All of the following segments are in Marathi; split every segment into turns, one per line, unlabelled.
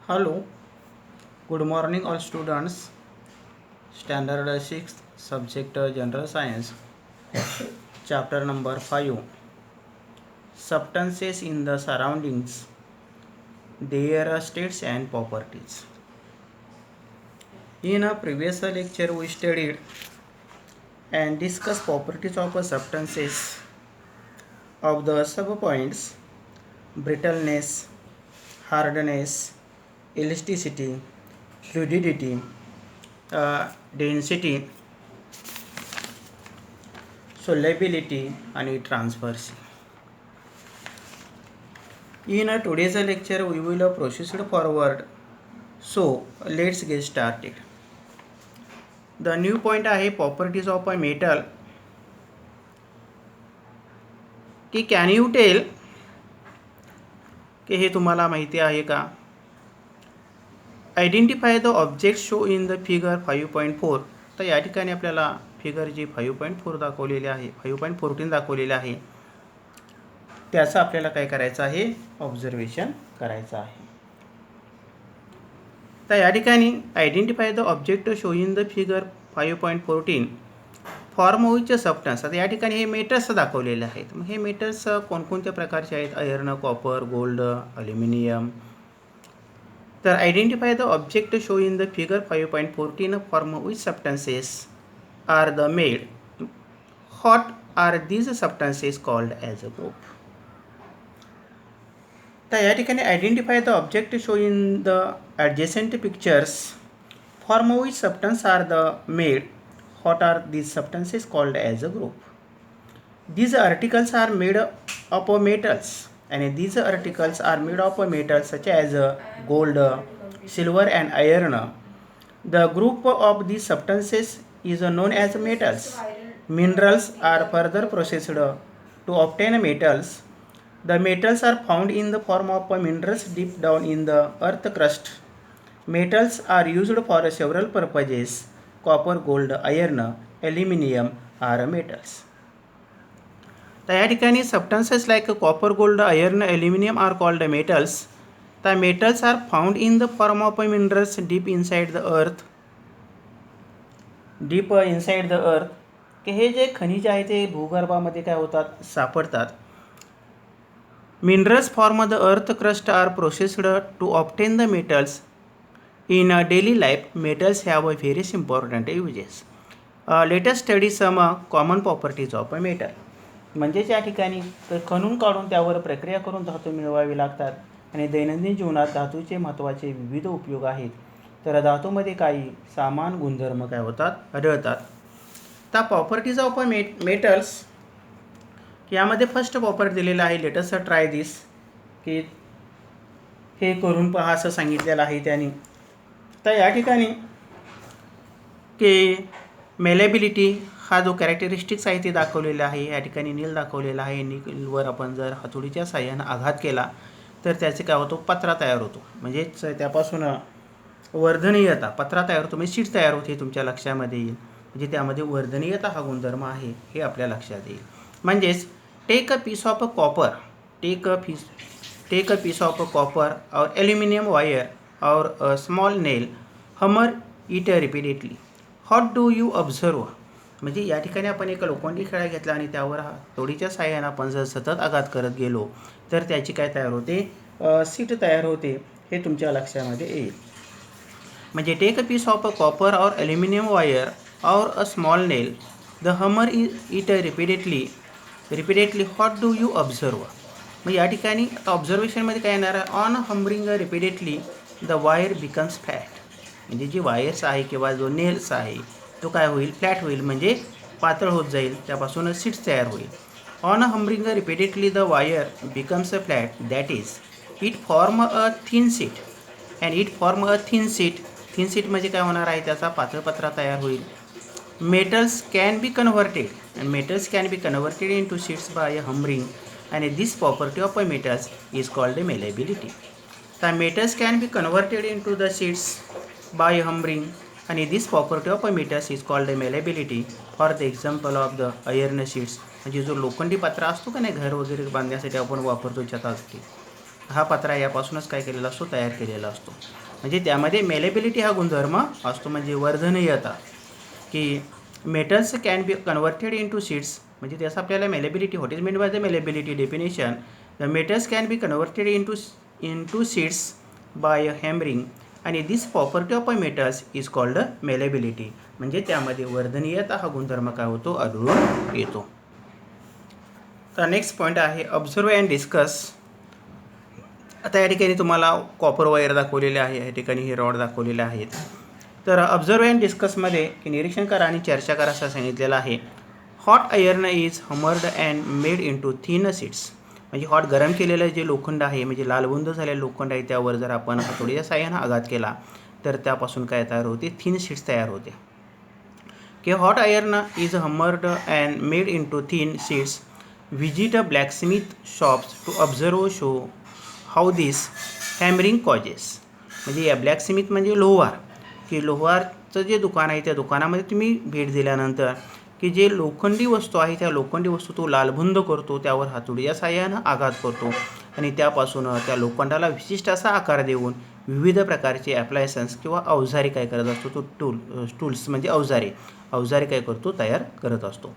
Hello, good morning all students. Standard 6 subject General Science, chapter number 5, Substances in the surroundings, their states and properties. In a previous lecture we studied and discussed properties of substances of the subpoints, brittleness, hardness, elasticity, fluidity, density, solubility and transparency. In today's lecture we will proceed forward. So let's get started. The new point आहे properties of a metal. की कॅन यू टेल की हे तुम्हाला माहिती आहे का? Identify the object show in the figure 5.4. तर या ठिकाणी आपल्याला फिगर जी 5.4 दाखवलेली आहे, 5.14 दाखवलेली आहे, त्याचं आपल्याला काय करायचं आहे? ऑब्झर्वेशन करायचं आहे. तर या ठिकाणी identify the object show in the figure 5.14 form which substance. आता या ठिकाणी हे मेटल्स दाखवलेले आहेत. मग हे मेटल्स कोणकोणत्या प्रकारचे आहेत? Iron, copper, gold, aluminium. तर identify the object show in the figure 5.14 form which substances are the made. What are these substances called as a group. तर या ठिकाणी identify the object show in the adjacent pictures form which substance are the made. What are these substances called as a group? These articles are made up of metals, and these articles are made up of metals such as gold, silver and iron. The group of these substances is known as metals. Minerals are further processed to obtain metals. The metals are found in the form of minerals deep down in the earth crust. Metals are used for several purposes. Copper, gold, iron, aluminum are metals. तर या ठिकाणी substances like copper, gold, iron, aluminium are called metals. तर metals are found in the form of minerals deep inside the earth. Deep inside the earth की हे जे खनिज आहे ते भूगर्भामध्ये काय होतात? सापडतात. Minerals from the earth crust are processed to obtain the metals. In daily life, metals have a various important uses. Let us study some common properties of a metal. म्हणजेच या ठिकाणी खणून काढून त्यावर प्रक्रिया करून धातू मिळवावी लागतात आणि दैनंदिन जीवनात धातूचे महत्त्वाचे विविध उपयोग आहेत. तर धातूमध्ये काही समान गुणधर्म काय होतात? आढळतात. तर प्रॉपर्टीज ऑफ मेटल्स यामध्ये फर्स्ट प्रॉपर्टी दिलेला आहे. लेट अस ट्राय दिस, की हे करून पहा असं सांगितलेलं आहे त्याने. तर या ठिकाणी की मेलेबिलिटी हा जो कॅरेक्टरिस्टिक्स आहे ते दाखवलेला आहे. या ठिकाणी नील दाखवलेला आहे. नीलवर आपण जर हातोडीच्या साह्यानं आघात केला तर त्याचे काय होतो? पत्रा तयार होतो. म्हणजेच त्यापासून वर्धनीयता, पत्रा तयार होतो म्हणजे सीट तयार होते. तुमच्या लक्षामध्ये येईल. म्हणजे त्यामध्ये वर्धनीयता हा गुणधर्म आहे हे आपल्या लक्षात येईल. म्हणजेच take a piece of copper, take a piece of copper और aluminium wire or a small nail, hammer it repeatedly. What do you observe? म्हणजे या ठिकाणी आपण एक लोखंडी खडा घेतला आणि त्यावर हातोडीच्या साह्यानं आपण जर सतत आघात करत गेलो तर त्याची काय तयार होते? सीट तयार होते. हे तुमच्या लक्षामध्ये येईल. म्हणजे take a piece of a copper और ॲल्युमिनियम वायर और a small nail, the hammer it repeatedly. What do you observe. मग या ठिकाणी ऑब्झर्वेशनमध्ये काय येणार आहे? On hammering repeatedly the wire becomes flat. म्हणजे जी वायर्स आहे किंवा जो नेल्स आहे तो काय होईल? फ्लॅट होईल. म्हणजे पातळ होत जाईल. त्यापासून सीट्स तयार होईल. On hammering repeatedly the wire becomes a flat, that is it form a thin sheet. And it form a thin sheet. Thin sheet म्हणजे काय होणार आहे? त्याचा पातळ पत्रा तयार होईल. Metals can be converted, and metals can be converted into sheets by hammering, and this property of a metals is called malleability. The metals can be converted into the sheets by hammering, and this property of a metals is called malleability. For the example of the iron sheets, म्हणजे जो लोखंडी पत्रा असतो का नाही घर वगैरे बांधण्यासाठी आपण वापरतो छतासाठी, हा पत्रा यापासूनच काय केलेला असतो, तयार केलेला असतो. म्हणजे त्यामध्ये मेलेबिलिटी हा गुणधर्म असतो, म्हणजे वर्धनीयता, की metals can be converted into sheets. म्हणजे त्याचं आपल्याला malleability, what is mean by the malleability definition, the metals can be converted into sheets by hammering, आणि this property of a metals is called malleability. म्हणजे त्यामध्ये वर्धनीयता हा गुणधर्म काय होतो, आढळून येतो. तर नेक्स्ट पॉईंट आहे ऑब्झर्व अँड डिस्कस. आता या ठिकाणी तुम्हाला कॉपर वायर दाखवलेले आहे, या ठिकाणी हे रॉड दाखवलेले आहेत. तर ऑब्झर्व अँड डिस्कसमध्ये की निरीक्षण करा आणि चर्चा करा असं सांगितलेलं आहे. Hot iron is hammered and made into thin sheets. म्हणजे हॉट गरम केलेलं जे लोखंड आहे, म्हणजे लालबुंद झालेलं लोखंड आहे, त्यावर जर आपण हातोडीच्या साहाय्याने आघात केला तर त्यापासून काय तयार होते, थिन शीट्स तयार होते. की hot iron is hammered and made into thin sheets. Visit a blacksmith shops to observe show how this hammering causes. म्हणजे या ब्लॅकस्मिथ म्हणजे लोहार, की लोहारचं जे दुकान आहे त्या दुकानामध्ये तुम्ही भेट दिल्यानंतर की जे लोखंडी वस्तू आहे त्या लोखंडी वस्तू तो लालबुंद करतो, त्यावर हातोडीच्या साहाय्यानं आघात करतो आणि त्यापासून त्या लोखंडाला विशिष्ट असा आकार देऊन विविध प्रकारचे ॲप्लायन्स किंवा अवजारे काय करत असतो, तो टूल्स म्हणजे अवजारे काय करतो, तयार करत असतो.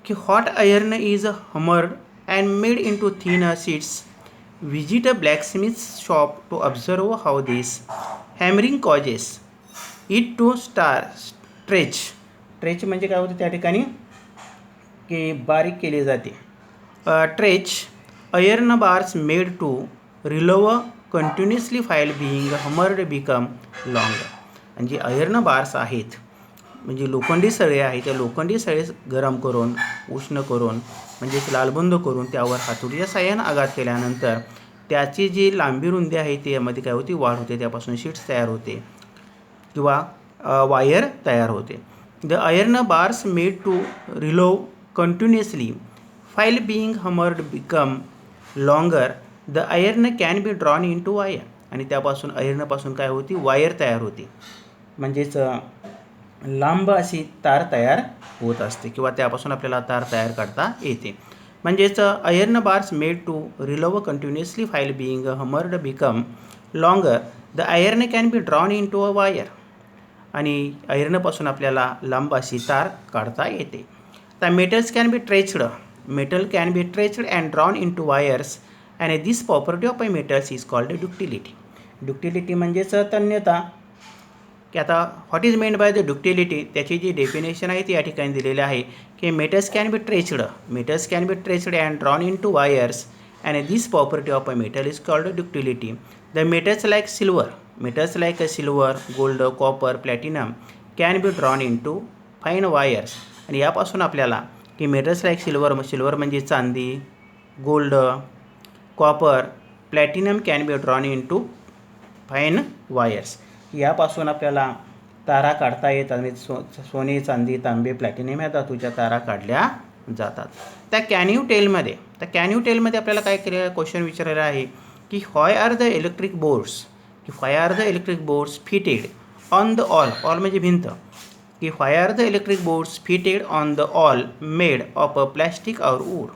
की hot iron is hammered and made into thin sheets. Visit a blacksmith shop to observe how this hammering causes it to stretch. Stretch म्हणजे काय होतं त्या ठिकाणी, की बारीक केले जाते. Stretch iron bars made to रिलोव continuously while being hammered become long. म्हणजे आयर्न बार्स आहेत, म्हणजे लोखंडी सळे आहे, त्या लोखंडी सळे गरम करून, उष्ण करून, म्हणजेच लालबुंद करून त्यावर हातोडीच्या साहाय्यानं आघात केल्यानंतर त्याची जी लांबी रुंदी आहे त्यामध्ये काय होती, वाढ होते, त्यापासून शीट्स तयार होते किंवा वायर तयार होते. The iron bars made to रिलोव continuously while being hammered become longer. The iron can be drawn into wire. आणि त्यापासून आयर्नपासून काय होती, वायर तयार होते, म्हणजेच लांब अशी तार तयार होत असते किंवा त्यापासून आपल्याला तार तयार करता येते. म्हणजेच iron bars made to रिलोव continuously while being hammered become longer. The iron can be drawn into a wire. आणि आयर्नपासून आपल्याला लांब अशी तार काढता येते. तर metals can be stretched. Metal can be stretched and drawn into wires and this property of a metals is called ductility. Ductility म्हणजेच तन्यता. की आता what is meant by the ductility, त्याची जी डेफिनेशन आहे ती या ठिकाणी दिलेली आहे, की metals can be stretched and drawn into wires and this property of a metal is called ductility. The metals like silver, gold, copper, platinum can be drawn into fine wires. आणि यापासून आपल्याला की मेटल्स लाईक सिल्वर म्हणजे चांदी, gold, copper, platinum can be drawn into fine wires. यापासून आपल्याला तारा काढता येतात, आणि सोने, चांदी, तांबे, प्लॅटिनम या धातूच्या तारा काढल्या जातात. त्या कॅन यू टेलमध्ये आपल्याला काय केलेलं क्वेश्चन विचारलेला आहे, की why are the electric boards fitted on the wall म्हणजे भिंत, की why are the electric boards fitted on the wall made of a plastic or wood.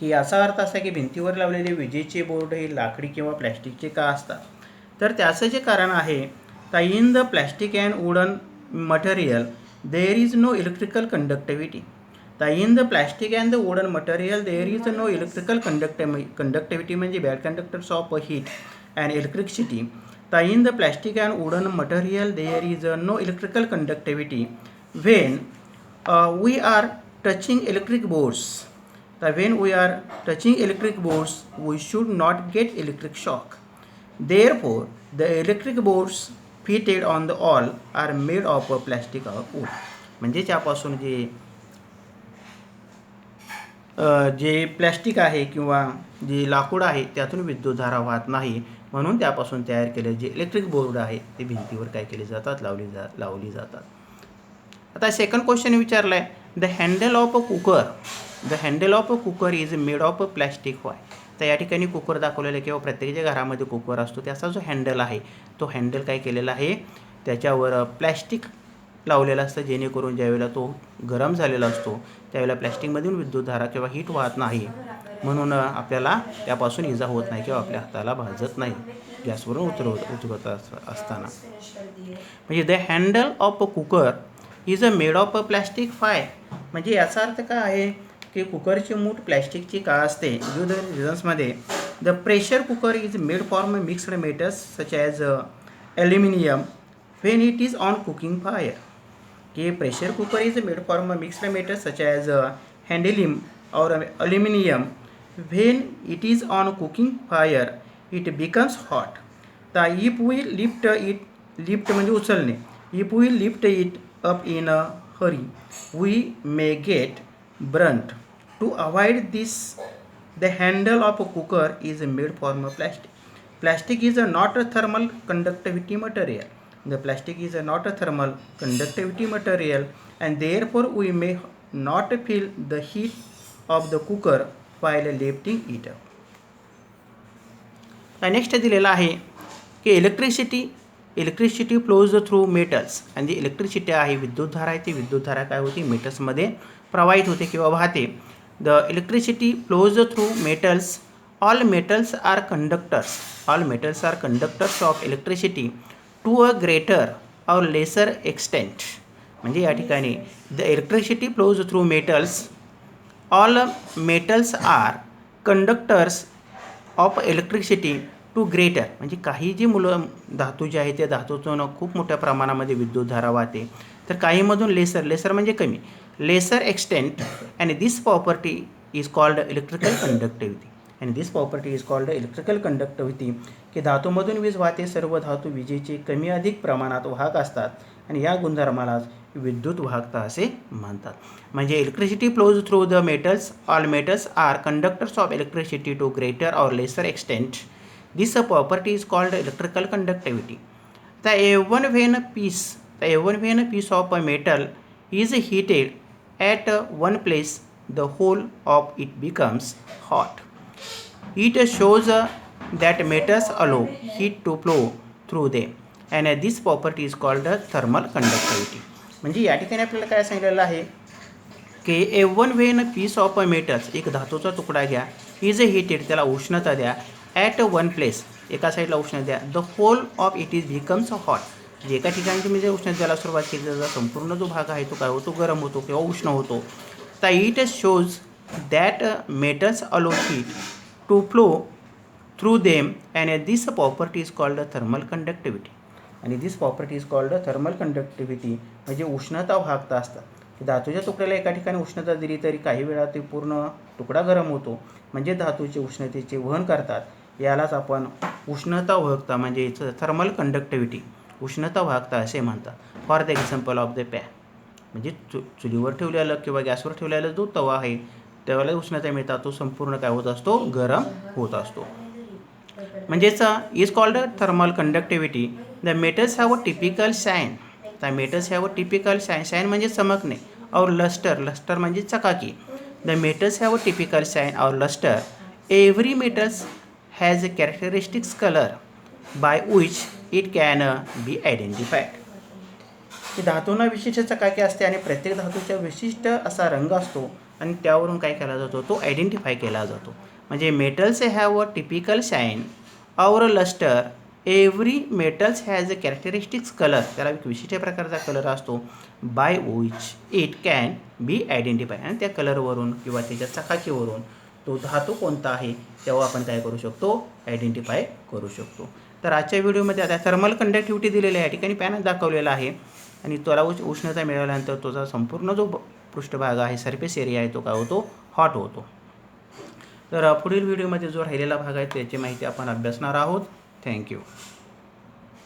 की याचा अर्थ असा की भिंतीवर लावलेले विजेचे बोर्ड हे लाकडी किंवा प्लॅस्टिकचे का असतात. तर त्याचं जे कारण आहे, in the plastic and wooden material there is no electrical conductivity. In the plastic and the wooden material there is no electrical conductivity म्हणजे bad conductors of heat and electricity. In the plastic and wooden material there is no electrical conductivity when we are touching electric boards. When we are touching electric boards, we should not get electric shock. Therefore, the electric boards fitted on the all are made of plastic or wood. म्हणजे त्यापासून जे प्लॅस्टिक आहे किंवा जे लाकूड आहे त्यातून विद्युतधारा वाहत नाही, म्हणून त्यापासून तयार केलेले जे इलेक्ट्रिक बोर्ड आहे ते भिंतीवर काय केले जातात, लावली जातात. आता सेकंड क्वेश्चन विचारला आहे, the handle of a cooker is made of plastic why. तर या ठिकाणी कुकर दाखवलेला आहे किंवा प्रत्येकाच्या घरामध्ये कुकर असतो, त्याचा जो हँडल आहे तो हँडल काय केलेला आहे, त्याच्यावर प्लॅस्टिक लावलेलं असतं, जेणेकरून ज्यावेळेला तो गरम झालेला असतो त्यावेळेला प्लॅस्टिकमधून विद्युतधारा किंवा हीट वाहत नाही म्हणून आपल्याला त्यापासून इजा होत नाही किंवा आपल्या हाताला भाजत नाही गॅसवरून उतरवत असताना. म्हणजे the handle of a cooker is a made of a plastic five. म्हणजे याचा अर्थ काय आहे की कुकरची मूठ प्लॅस्टिकची का असते. विविध रिझन्समध्ये the pressure cooker is made from mixed metals such as aluminium when it is on cooking fire. की pressure cooker is made from mixed metals such as हँडेलिम or aluminium when it is on cooking fire it becomes hot. तर इफ वी लिफ्ट म्हणजे उचलणे. If we lift it up in a hurry we may get burnt. To avoid this, the handle of a cooker is made from plastic. Plastic is not a thermal conductivity material. The plastic is not a thermal conductivity material, and therefore we may not feel the heat of the cooker while lifting it up. Next दिलेला आहे की इलेक्ट्रिसिटी फ्लोज थ्रू मेटल्स. आणि जी इलेक्ट्रिसिटी आहे विद्युतधारा आहे ती विद्युतधारा काय होती मेटल्समध्ये प्रवाहित होते किंवा वाहते. The electricity flows through metals. All metals are conductors of electricity to a greater or lesser extent. म्हणजे या ठिकाणी the electricity flows through metals. All metals are conductors of electricity to greater. म्हणजे काही जी धातू जे आहे त्या धातूतून खूप मोठ्या प्रमाणामध्ये विद्युतधारा वाहते. तर काहीमधून लेसर म्हणजे कमी lesser extent. And this property is called electrical conductivity. की धातूमधून वीज वाहते. सर्व धातू विजेचे कमी अधिक प्रमाणात वाहक असतात आणि या गुणधर्मालाच विद्युत वाहकता असे म्हणतात. म्हणजे electricity flows through the metals. All metals are conductors of electricity to greater or lesser extent. This property is called electrical conductivity. The even when a piece of a metal is heated at one place, the whole of it becomes hot. It shows that metals allow heat to flow through them, and this property is called thermal conductivity. म्हणजे या ठिकाणी आपल्याला काय सांगितलेलं आहे की even when a piece of a metals एक धातूचा तुकडा घ्या is heated त्याला उष्णता द्या ॲट वन प्लेस एका साईडला उष्णता द्या. The whole of it is becomes hot. म्हणजे एका ठिकाणी तुम्ही जे उष्णता द्यायला सुरुवात केली त्याचा संपूर्ण जो भाग आहे तो काय होतो गरम होतो किंवा उष्ण होतो. तर it shows that metals allow heat to flow through them and this property is called thermal conductivity. आणि this property is called thermal conductivity म्हणजे उष्णता वाहकता असतात. धातूच्या तुकड्याला एका ठिकाणी उष्णता दिली तरी काही वेळा ते पूर्ण तुकडा गरम होतो. म्हणजे धातूचे उष्णतेचे वहन करतात. यालाच आपण उष्णता वाहकता म्हणजे थर्मल कंडक्टिव्हिटी उष्णता वाहकता असे म्हणतात. For the example of the pan. म्हणजे चुलीवर ठेवलेलं किंवा गॅसवर ठेवलेला जो तवा आहे त्यावेळेला उष्णता मिळतात तो संपूर्ण काय होत असतो गरम होत असतो. म्हणजेच is called thermal conductivity. The metals have a typical shine. The metals have a typical shine म्हणजे चमकणे. और लस्टर म्हणजे चकाकी. The metals have a typical shine or lustre. Every metals has a characteristics color by which it can be identified. की धातूंना विशिष्ट चकाकी असते आणि प्रत्येक धातूच्या विशिष्ट असा रंग असतो आणि त्यावरून काय केला जातो तो आयडेंटिफाय केला जातो. म्हणजे metals have a typical shine or lustre. Every metals has a characteristics colour. त्याला एक विशिष्ट प्रकारचा कलर असतो. By which it can be identify. आणि त्या कलरवरून किंवा त्याच्या चकाकीवरून तो धातू कोणता आहे तेव्हा आपण काय करू शकतो आयडेंटिफाय करू शकतो. तर आजच्या व्हिडिओमध्ये आता थर्मल कंडक्टिव्हिटी दिलेली आहे. या ठिकाणी पॅन दाखवलेला आहे आणि त्याला उष्णता मिळाल्यानंतर त्याचा संपूर्ण जो पृष्ठभाग आहे सरफेस एरिया आहे तो काय होतो हॉट होतो. तर पुढील व्हिडिओमध्ये जो राहिलेला भाग आहे त्याची माहिती आपण अभ्यासणार आहोत. थँक्यू.